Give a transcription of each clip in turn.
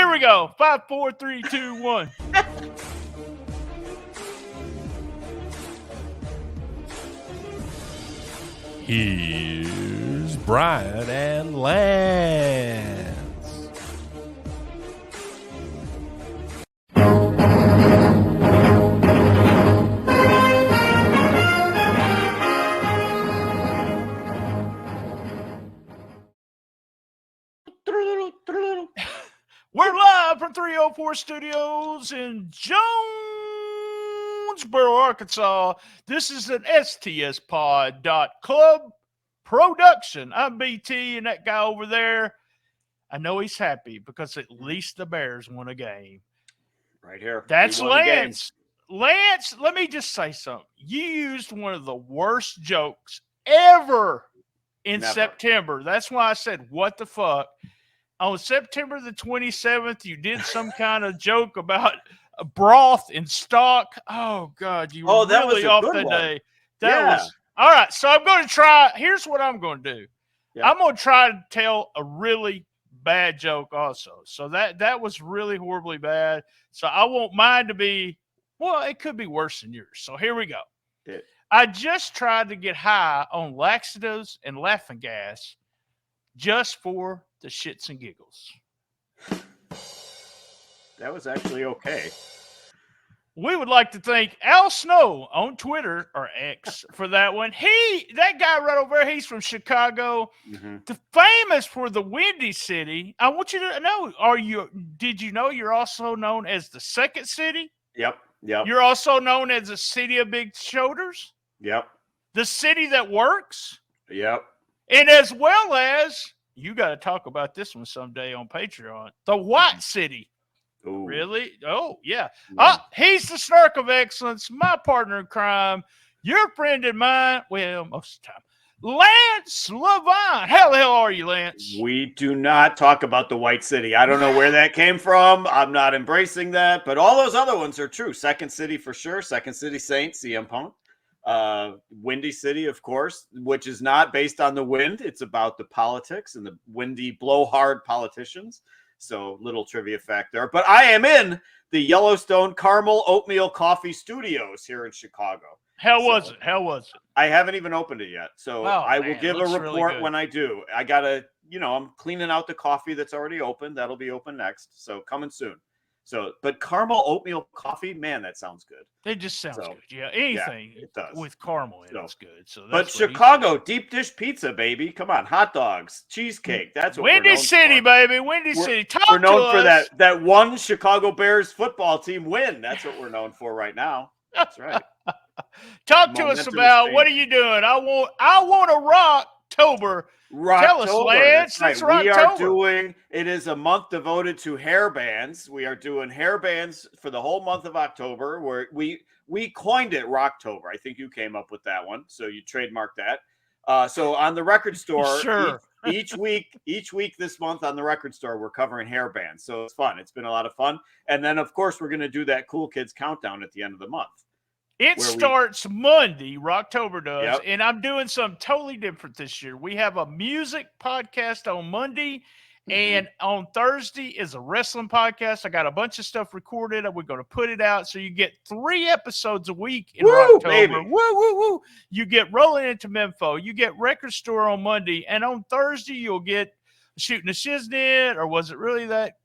Here we go. 5, 4, 3, 2, 1. Here's Brian and Lance. We're live from 304 Studios in Jonesboro, Arkansas. This is an STSpod.club production. I'm BT, and that guy over there, I know he's happy because at least the Bears won a game. Right here. That's Lance. Lance, let me just say something. You used one of the worst jokes ever in September. That's why I said, what the fuck? On September the 27th, you did some kind of joke about broth in stock. Oh, God, you were really off that day. That was all right. So I'm going to try. Here's what I'm going to do. Yeah. I'm going to try to tell a really bad joke also. So that was really horribly bad. So I want mine to be, well, it could be worse than yours. So here we go. Yeah. I just tried to get high on laxatives and laughing gas just for the shits and giggles. That was actually okay. We would like to thank Al Snow on Twitter or X for that one. That guy right over there, he's from Chicago, famous for the Windy City. I want you to know, did you know you're also known as the Second City? Yep. You're also known as the City of Big Shoulders? Yep. The city that works? Yep. And as well as, you got to talk about this one someday on Patreon, the White City. Ooh. Really? Oh, yeah. He's the snark of excellence, my partner in crime, your friend and mine, well, most of the time, Lance Levine. How the hell are you, Lance? We do not talk about the White City. I don't know where that came from. I'm not embracing that, but all those other ones are true. Second City for sure. Second City Saints, CM Punk. Windy City, of course, which is not based on the wind. It's about the politics and the windy, blowhard politicians. So little trivia fact there. But I am in the Yellowstone Caramel Oatmeal Coffee Studios here in Chicago. How was it? I haven't even opened it yet. So I will give a report when I do. I got to, I'm cleaning out the coffee that's already open. That'll be open next. So coming soon. So, but caramel oatmeal coffee, man, that sounds good. It just sounds good. Yeah, anything with caramel in it's good. So, but Chicago deep dish pizza, baby. Come on, hot dogs, cheesecake. That's what Windy we're known City, for. Baby. Windy City. We're known for that one Chicago Bears football team win. That's what we're known for right now. That's right. Talk to us about what are you doing? I want a Rocktober. Tell us, Lance. That's right. We are doing, it is a month devoted to hair bands. We are doing hair bands for the whole month of October, where we coined it Rocktober. I think you came up with that one, so you trademarked that. So on the record store, sure. each week this month on the record store, we're covering hair bands. So it's fun. It's been a lot of fun. And then, of course, we're going to do that Cool Kids Countdown at the end of the month. It starts Monday, Rocktober does, and I'm doing something totally different this year. We have a music podcast on Monday, and on Thursday is a wrestling podcast. I got a bunch of stuff recorded, and we're going to put it out, so you get 3 episodes a week in Rocktober. Baby. Woo, woo, woo. You get Rolling Into Memphis. You get Record Store on Monday, and on Thursday you'll get Shooting the Shiznit, or was it really that?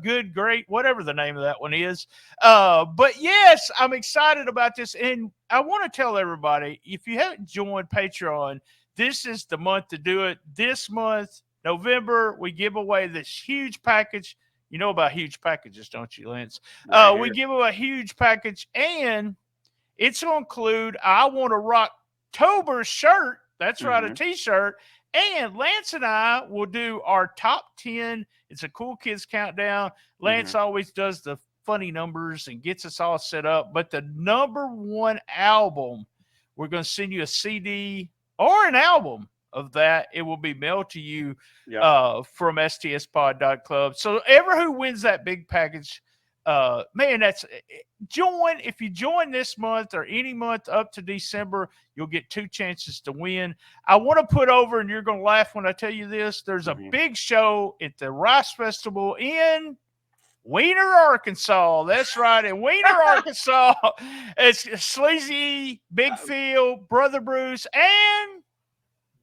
Good, great, whatever the name of that one is. But yes, I'm excited about this. And I want to tell everybody, if you haven't joined Patreon, this is the month to do it. This month, November, we give away this huge package. You know about huge packages, don't you, Lance? We give away a huge package, and it's going to include I Want a Rocktober shirt. That's right, a t-shirt. And Lance and I will do our top 10. It's a Cool Kids Countdown. Lance always does the funny numbers and gets us all set up. But the number 1 album, we're going to send you a CD or an album of that. It will be mailed to you from stspod.club. So who wins that big package, man, that's join. If you join this month or any month up to December, you'll get 2 chances to win. I want to put over, and you're going to laugh when I tell you this, there's a big show at the Rice Festival in Wiener, Arkansas. That's right. In Wiener, Arkansas, it's Sleazy, Big Phil, Brother Bruce, and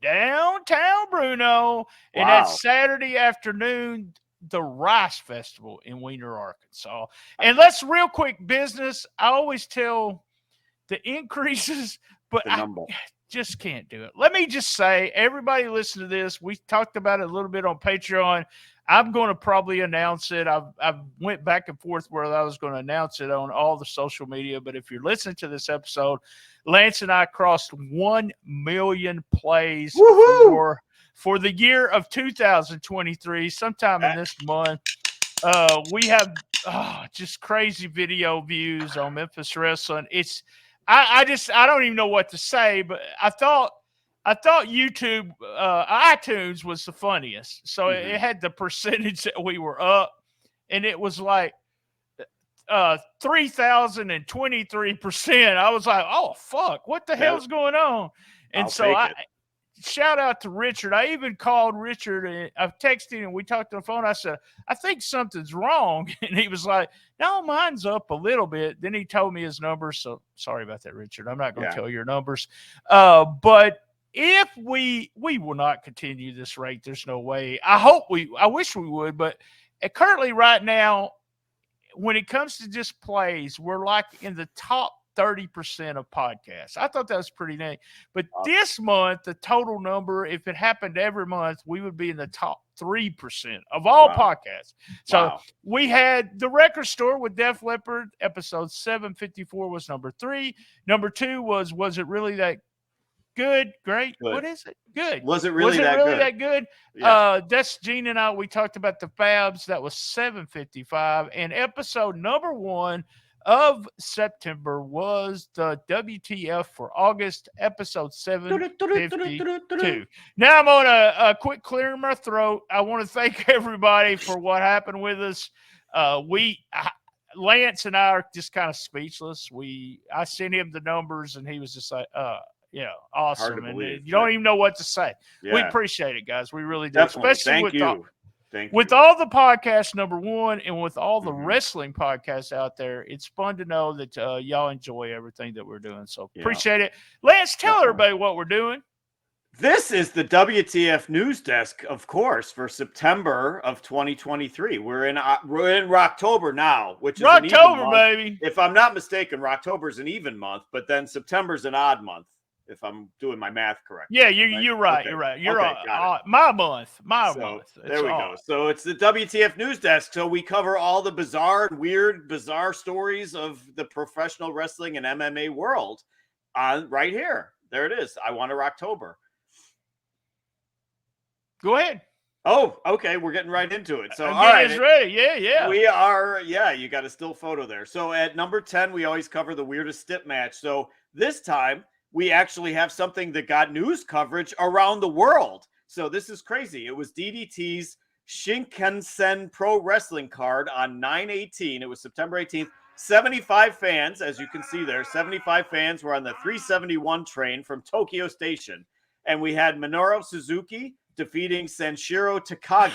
downtown Bruno. And Wow. that's Saturday afternoon, the Rice Festival in Wiener, Arkansas. And let's real quick business. I always tell the increases, but The number. just can't do it. Let me just say, everybody listen to this. We talked about it a little bit on Patreon. I'm going to probably announce it. I've went back and forth whether I was going to announce it on all the social media. But if you're listening to this episode, Lance and I crossed 1 million plays for the year of 2023. Sometime in this month, we have just crazy video views on Memphis Wrestling. It's I don't even know what to say, but I thought YouTube, iTunes was the funniest. So it had the percentage that we were up, and it was like 3,023%. I was like, oh fuck, what the hell's going on? And shout out to Richard. I even called Richard and I texted him and we talked on the phone. I said, I think something's wrong. And he was like, no, mine's up a little bit. Then he told me his numbers. So sorry about that, Richard. I'm not going to tell your numbers. But if we will not continue this rate, there's no way. I wish we would, but currently right now, when it comes to just plays, we're like in the top 30% of podcasts. I thought that was pretty neat. But this month, the total number, if it happened every month, we would be in the top 3% of all podcasts. So we had the Record Store with Def Leppard, episode 754 was number 3. Number 2 was it really that good? Great. What is it? Good. Was it really that good? Yeah. That's Gene and I. We talked about the Fabs. That was 755. And episode number 1 of September was the WTF for August, episode 752. Now I'm on a quick clearing my throat. I want to thank everybody for what happened with us. Lance and I are just kind of speechless. I sent him the numbers and he was just like, yeah, awesome. And you don't even know what to say. Yeah. We appreciate it, guys. We really do. Definitely. Especially Thank with you. all the podcasts, number 1, and with all the wrestling podcasts out there, it's fun to know that y'all enjoy everything that we're doing. So appreciate it. Lance, tell everybody what we're doing. This is the WTF news desk, of course, for September of 2023. We're in October now, which is October, baby. If I'm not mistaken, October's an even month, but then September's an odd month. If I'm doing my math correctly. Yeah, you're right. Okay. You're right. You're my month. There we go. So it's the WTF news desk. So we cover all the bizarre stories of the professional wrestling and MMA world on right here. There it is. I want October. Go ahead. Oh, okay. We're getting right into it. So all right, it's ready. Yeah. We are. Yeah, you got a still photo there. So at number 10, we always cover the weirdest stip match. So this time, we actually have something that got news coverage around the world. So this is crazy. It was DDT's Shinkansen Pro Wrestling card on 9/18. It was September 18th. 75 fans, as you can see there, 75 fans were on the 371 train from Tokyo Station. And we had Minoru Suzuki defeating Sanshiro Takagi.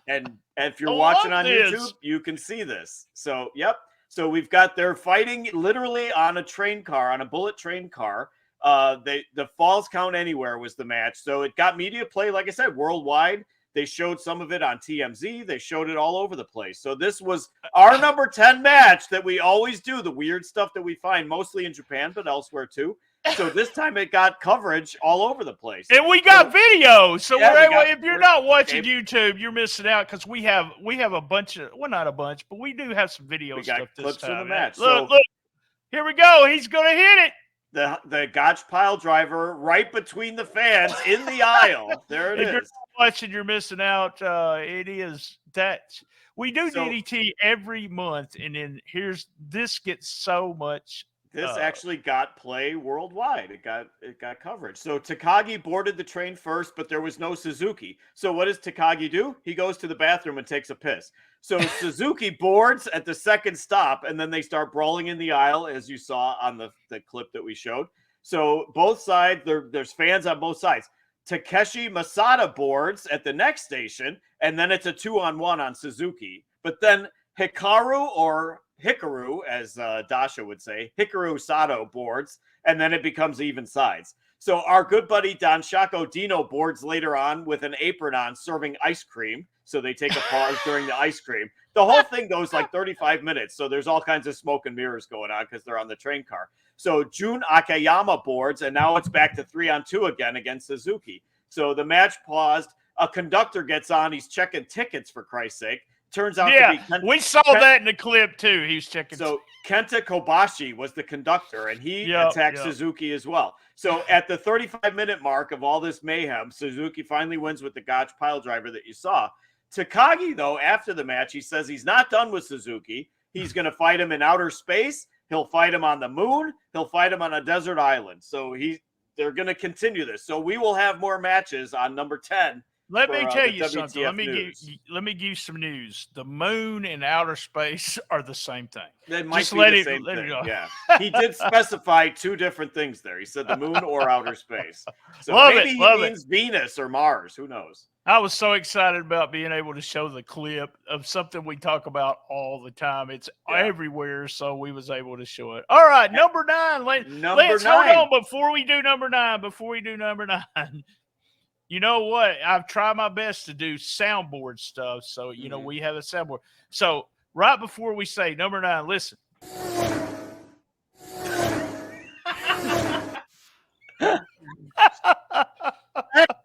And if you're watching on YouTube, you can see this. So, yep. So we've got they're fighting literally on a train car, on a bullet train car. The Falls Count Anywhere was the match. So it got media play, like I said, worldwide. They showed some of it on TMZ. They showed it all over the place. So this was our number 10 match that we always do, the weird stuff that we find mostly in Japan, but elsewhere too. So this time it got coverage all over the place. And we got video. So if you're not watching YouTube, you're missing out because we have a bunch of, well, not a bunch, but we do have some video stuff this clips time. In the match. Look, here we go. He's going to hit it. The Gotch pile driver right between the fans in the aisle. There it is. If you're not watching, you're missing out. It is that. We do DDT every month, and then this gets so much. This actually got play worldwide. It got coverage. So Takagi boarded the train first, but there was no Suzuki. So what does Takagi do? He goes to the bathroom and takes a piss. So Suzuki boards at the second stop, and then they start brawling in the aisle, as you saw on the clip that we showed. So both sides, there's fans on both sides. Takeshi Masada boards at the next station, and then it's a 2-on-1 on Suzuki. But then Hikaru, or Hikaru, as Dasha would say, Hikaru Sato boards, and then it becomes even sides. So our good buddy Don Shaco Dino boards later on with an apron on serving ice cream. So they take a pause during the ice cream. The whole thing goes like 35 minutes. So there's all kinds of smoke and mirrors going on because they're on the train car. So Jun Akiyama boards, and now it's back to 3-on-2 again against Suzuki. So the match paused. A conductor gets on. He's checking tickets, for Christ's sake. Turns out to be we saw that in the clip too. He was checking. So Kenta Kobashi was the conductor, and he attacked Suzuki as well. So at the 35-minute mark of all this mayhem, Suzuki finally wins with the Gotch pile driver that you saw. Takagi, though, after the match, he says he's not done with Suzuki. He's going to fight him in outer space. He'll fight him on the moon. He'll fight him on a desert island. So they're going to continue this. So we will have more matches on number 10. Let me tell you something. Let me give you some news. The moon and outer space are the same thing. That might be the same thing. Yeah, he did specify two different things there. He said the moon or outer space. So maybe he means Venus or Mars. Who knows? I was so excited about being able to show the clip of something we talk about all the time. It's everywhere, so we was able to show it. All right, number 9. Let's hold on before we do number 9. You know what? I've tried my best to do soundboard stuff. So, you know, we have a soundboard. So, right before we say number 9, listen.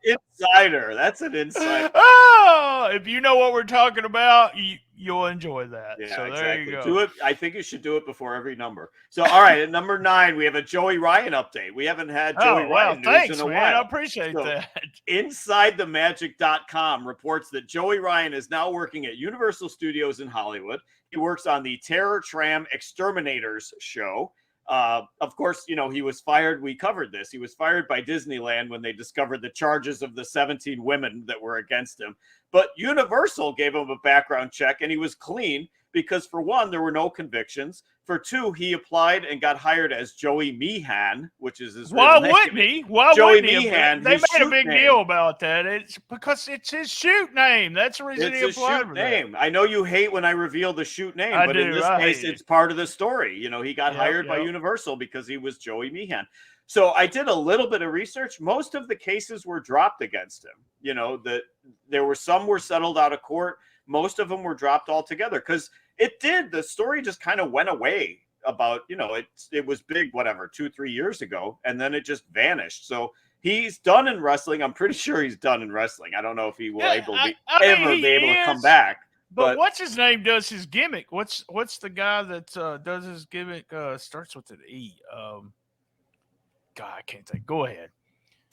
Insider. That's an insider. Oh, if you know what we're talking about, you'll enjoy that. Yeah, so exactly. There you go. Do it. I think you should do it before every number. So, all right, at number 9, we have a Joey Ryan update. We haven't had Joey Ryan news in a while. I appreciate that. InsideTheMagic.com reports that Joey Ryan is now working at Universal Studios in Hollywood. He works on the Terror Tram Exterminators show. Of course, you know, he was fired. We covered this. He was fired by Disneyland when they discovered the charges of the 17 women that were against him. But Universal gave him a background check, and he was clean because, for one, there were no convictions. For two, he applied and got hired as Joey Meehan, which is his real name. Wouldn't he? Why Joey wouldn't he? Meehan. They made a big deal about that. It's because it's his shoot name. That's the reason he applied for that. I know you hate when I reveal the shoot name, but in this case, it's part of the story. You know, he got hired by Universal because he was Joey Meehan. So I did a little bit of research. Most of the cases were dropped against him. You know, some were settled out of court. Most of them were dropped altogether because the story just kind of went away about, you know, it was big, 2-3 years ago, and then it just vanished. So he's done in wrestling. I'm pretty sure he's done in wrestling. I don't know if he will be able to come back. But what's his name does his gimmick? What's the guy that does his gimmick starts with an E? God, I can't think. Go ahead.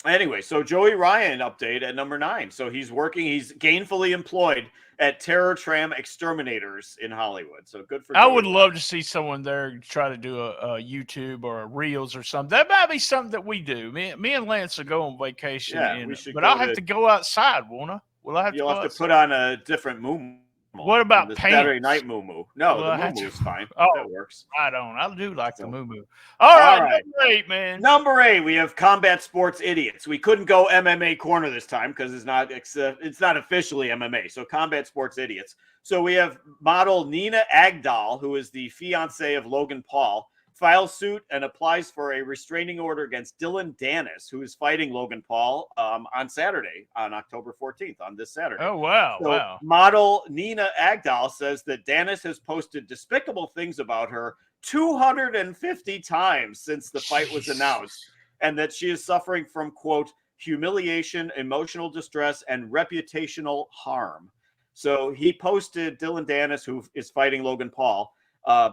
Anyway, so Joey Ryan update at number 9. So he's gainfully employed at Terror Tram Exterminators in Hollywood. So good for Joey. I would love to see someone there try to do a YouTube or a Reels or something. That might be something that we do. Me and Lance will go on vacation. But I'll have to go outside, won't I? You'll have to put on a different moo. What about pants? Saturday night moo? No, the moo is fine. That works. I do like the moo. All right, number 8, man. Number 8, we have Combat Sports Idiots. We couldn't go MMA Corner this time because it's not officially MMA. So Combat Sports Idiots. So we have model Nina Agdal, who is the fiance of Logan Paul, files suit and applies for a restraining order against Dylan Dennis, who is fighting Logan Paul on Saturday, on October 14th, on this Saturday. Oh, wow. Wow. Model Nina Agdal says that Dennis has posted despicable things about her 250 times since the fight was announced, and that she is suffering from, quote, humiliation, emotional distress, and reputational harm. So he posted, Dylan Dennis, who is fighting Logan Paul,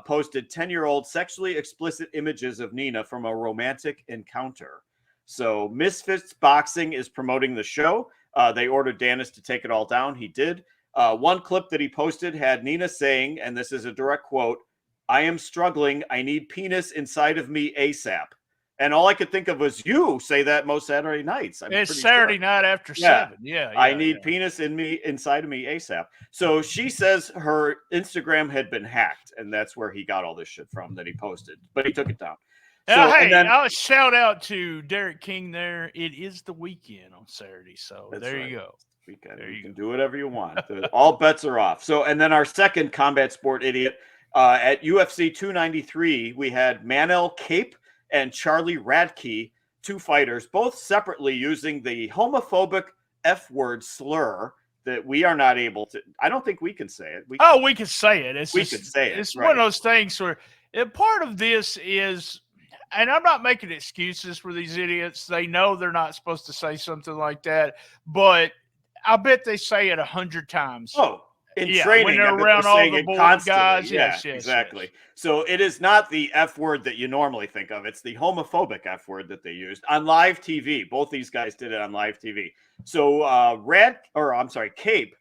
posted 10-year-old sexually explicit images of Nina from a romantic encounter. So Misfits Boxing is promoting the show. They ordered Dennis to take it all down. He did. One clip that he posted had Nina saying, and this is a direct quote, "I am struggling. I need penis inside of me ASAP." And all I could think of was you say that most Saturday nights. It's Saturday night after 7. Yeah. I need penis inside of me ASAP. So she says her Instagram had been hacked, and that's where he got all this shit from that he posted. But he took it down. I'll shout out to Derek King there. It is the weekend on Saturday, so there you go. You can do whatever you want. All bets are off. So, and then our second combat sport idiot at UFC 293, we had Manel Cape and Charlie Radke, two fighters, both separately using the homophobic F word slur that we are not able to. I don't think we can say it. We can say it. We could say it. It's right. One of those things where part of this is, and I'm not making excuses for these idiots. They know they're not supposed to say something like that, but I bet they say it 100 times. Oh, in training, when they're around all the boy guys. Yes, exactly. Yes. So it is not the F word that you normally think of. It's the homophobic F word that they used on live TV. Both these guys did it on live TV. So Cape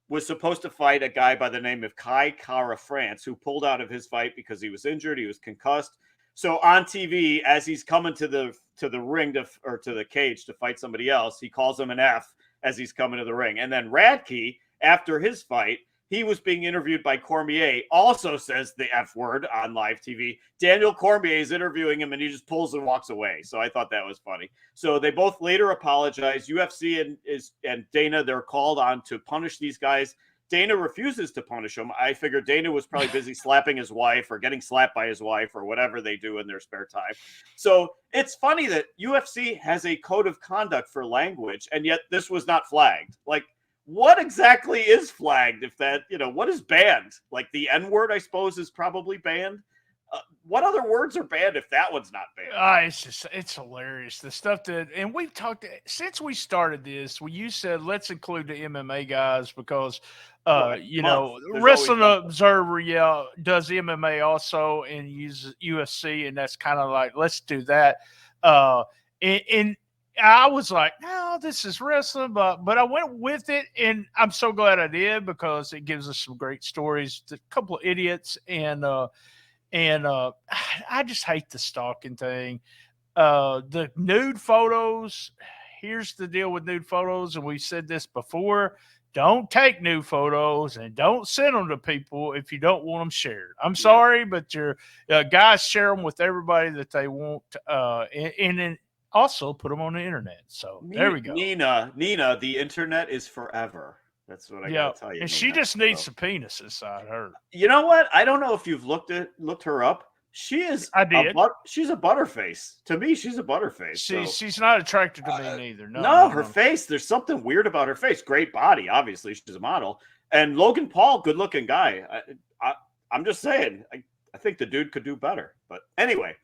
was supposed to fight a guy by the name of Kai Kara France, who pulled out of his fight because he was injured. He was concussed. So on TV, as he's coming to the ring to the cage to fight somebody else, he calls him an F as he's coming to the ring. And then Radke, after his fight, he was being interviewed by Cormier, also says the F word on live TV. Daniel Cormier is interviewing him, and he just pulls and walks away. So I thought that was funny. So they both later apologized. UFC and Dana, they're called on to punish these guys. Dana refuses to punish them. I figured Dana was probably busy slapping his wife or getting slapped by his wife or whatever they do in their spare time. So it's funny that UFC has a code of conduct for language, and yet this was not flagged. Like, what exactly is flagged? If that, what is banned? Like the N word, I suppose, is probably banned. What other words are banned if that one's not banned? It's hilarious. The stuff and we've talked since we started this. You said let's include the MMA guys because, Wrestling Observer, does MMA also and uses UFC, and that's kind of like let's do that. And I was like, no, this is wrestling, but I went with it, and I'm so glad I did because it gives us some great stories. A couple of idiots, and I just hate the stalking thing. The nude photos. Here's the deal with nude photos, and we've said this before. Don't take nude photos and don't send them to people if you don't want them shared. I'm sorry, but your guys share them with everybody that they want, and then also put them on the internet. So there we go. Nina, the internet is forever. That's what I gotta tell you. And Nina, she just needs some penis inside her. You know what? I don't know if you've looked her up. She is. I did. She's a butterface. To me, she's a butterface. She's not attracted to me neither. No, her face. There's something weird about her face. Great body, obviously. She's a model. And Logan Paul, good-looking guy. I'm just saying. I think the dude could do better. But anyway,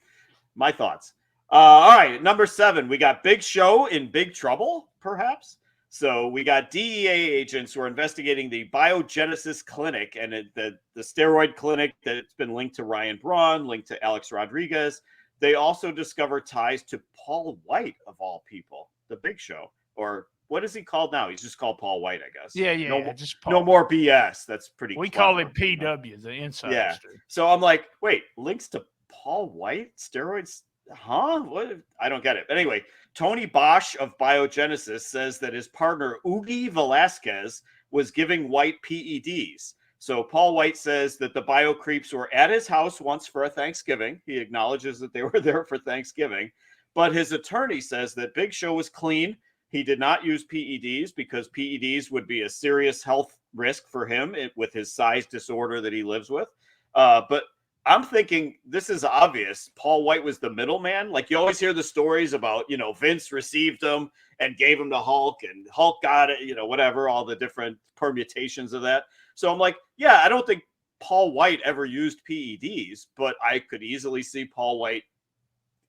my thoughts. All right, number 7. We got Big Show in big trouble, perhaps. So we got DEA agents who are investigating the Biogenesis Clinic and the steroid clinic that's been linked to Ryan Braun, linked to Alex Rodriguez. They also discover ties to Paul White, of all people, the Big Show. Or what is he called now? He's just called Paul White, I guess. Yeah, just Paul. No more BS. That's pretty We clever, call him PW, the insider. Yeah. So I'm like, wait, links to Paul White? Steroids? Huh? What? I don't get it. But anyway, Tony Bosch of Biogenesis says that his partner Ugi Velasquez was giving White PEDs. So Paul White says that the bio creeps were at his house once for a Thanksgiving. He acknowledges that they were there for Thanksgiving. But his attorney says that Big Show was clean. He did not use PEDs because PEDs would be a serious health risk for him with his size disorder that he lives with. But I'm thinking this is obvious. Paul White was the middleman. Like you always hear the stories about, Vince received him and gave him to Hulk and Hulk got it, whatever, all the different permutations of that. So I'm like, yeah, I don't think Paul White ever used PEDs, but I could easily see Paul White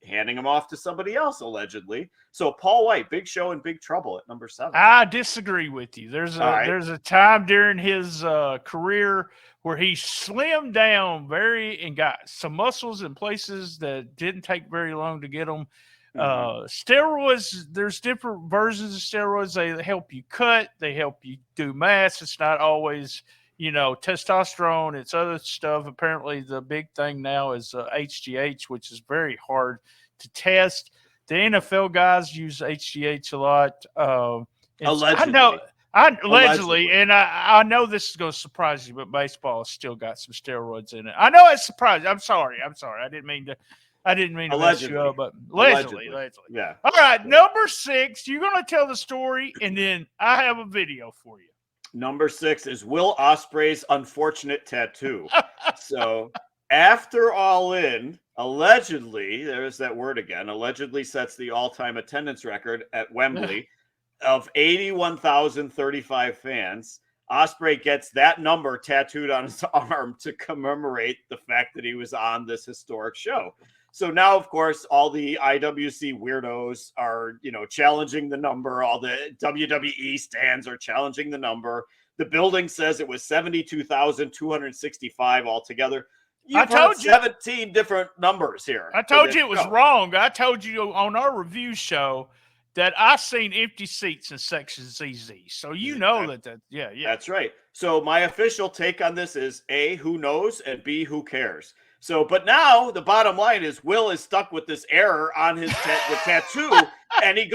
handing him off to somebody else, allegedly. So Paul White, Big Show in big trouble at number 7. I disagree with you. There's a time during his career where he slimmed down and got some muscles in places that didn't take very long to get them. Steroids, there's different versions of steroids. They help you cut. They help you do mass. It's not always, testosterone. It's other stuff. Apparently, the big thing now is HGH, which is very hard to test. The NFL guys use HGH a lot. Allegedly. Allegedly, and I know this is going to surprise you, but baseball has still got some steroids in it. I know it's surprising. I'm sorry. I didn't mean to. I didn't mean to mess you Allegedly. up, but allegedly. Yeah. All right, number 6. You're going to tell the story, and then I have a video for you. Number 6 is Will Ospreay's unfortunate tattoo. So after All In, allegedly, there's that word again, allegedly sets the all-time attendance record at Wembley of 81,035 fans. Ospreay gets that number tattooed on his arm to commemorate the fact that he was on this historic show. So now, of course, all the IWC weirdos are, challenging the number. All the WWE stands are challenging the number. The building says it was 72,265 altogether. You've heard 17 different numbers here. I told you it was wrong. I told you on our review show that I've seen empty seats in Section ZZ. So that. Yeah. That's right. So my official take on this is A, who knows, and B, who cares. So, but now the bottom line is Will is stuck with this error on his tattoo, and he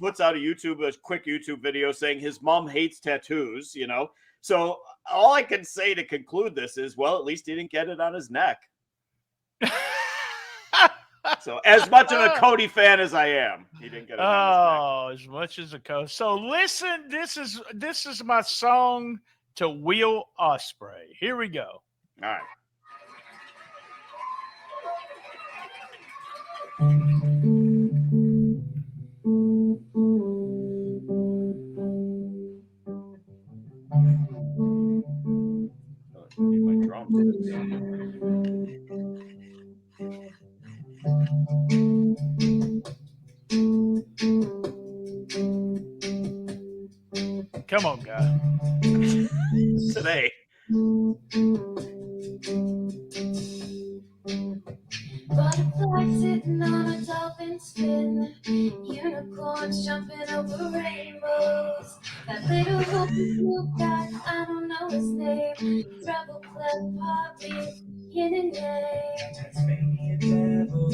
puts out a quick YouTube video saying his mom hates tattoos, So all I can say to conclude this is, well, at least he didn't get it on his neck. So as much of a Cody fan as I am, he didn't get it on his neck. As much as a Cody. So listen, this is my song to Will Ospreay. Here we go. All right. My drums. Come on, guy. Today. Butterflies sitting on a dolphin's fin, unicorns jumping over rainbows. That little whoopie blue guy, I don't know his name. Treble clef, poppy, yin and yang. Tasmanian devil,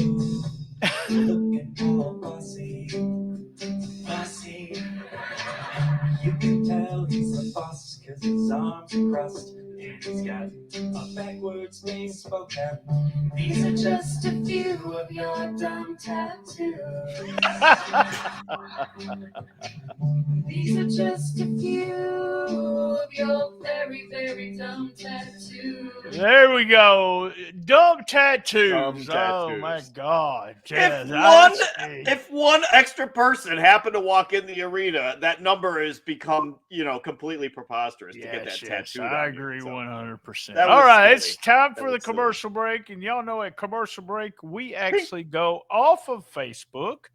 looking all bossy. You can tell he's the boss because his arms are crossed and he's got a backwards baseball cap. These are just a few of your dumb tattoos. These are just a few of your very, very dumb tattoos. There we go. Dumb tattoos. Oh my God. If one extra person happened to walk in the arena, that number has become, completely preposterous to get that tattoo. I agree 100%. All right, it's time for the commercial break. And y'all know at commercial break, we actually go off of Facebook.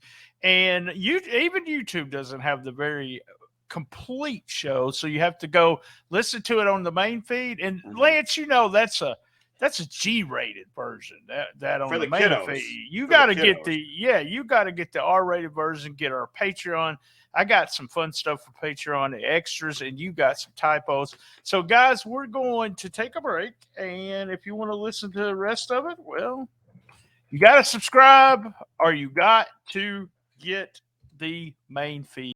And even YouTube doesn't have the very complete show, so you have to go listen to it on the main feed. And Lance, that's a G-rated version. That on the main feed, you got to get the R-rated version. Get our Patreon. I got some fun stuff for Patreon, the extras, and you got some typos. So, guys, we're going to take a break, and if you want to listen to the rest of it, well, you got to subscribe or you got to get the main feed.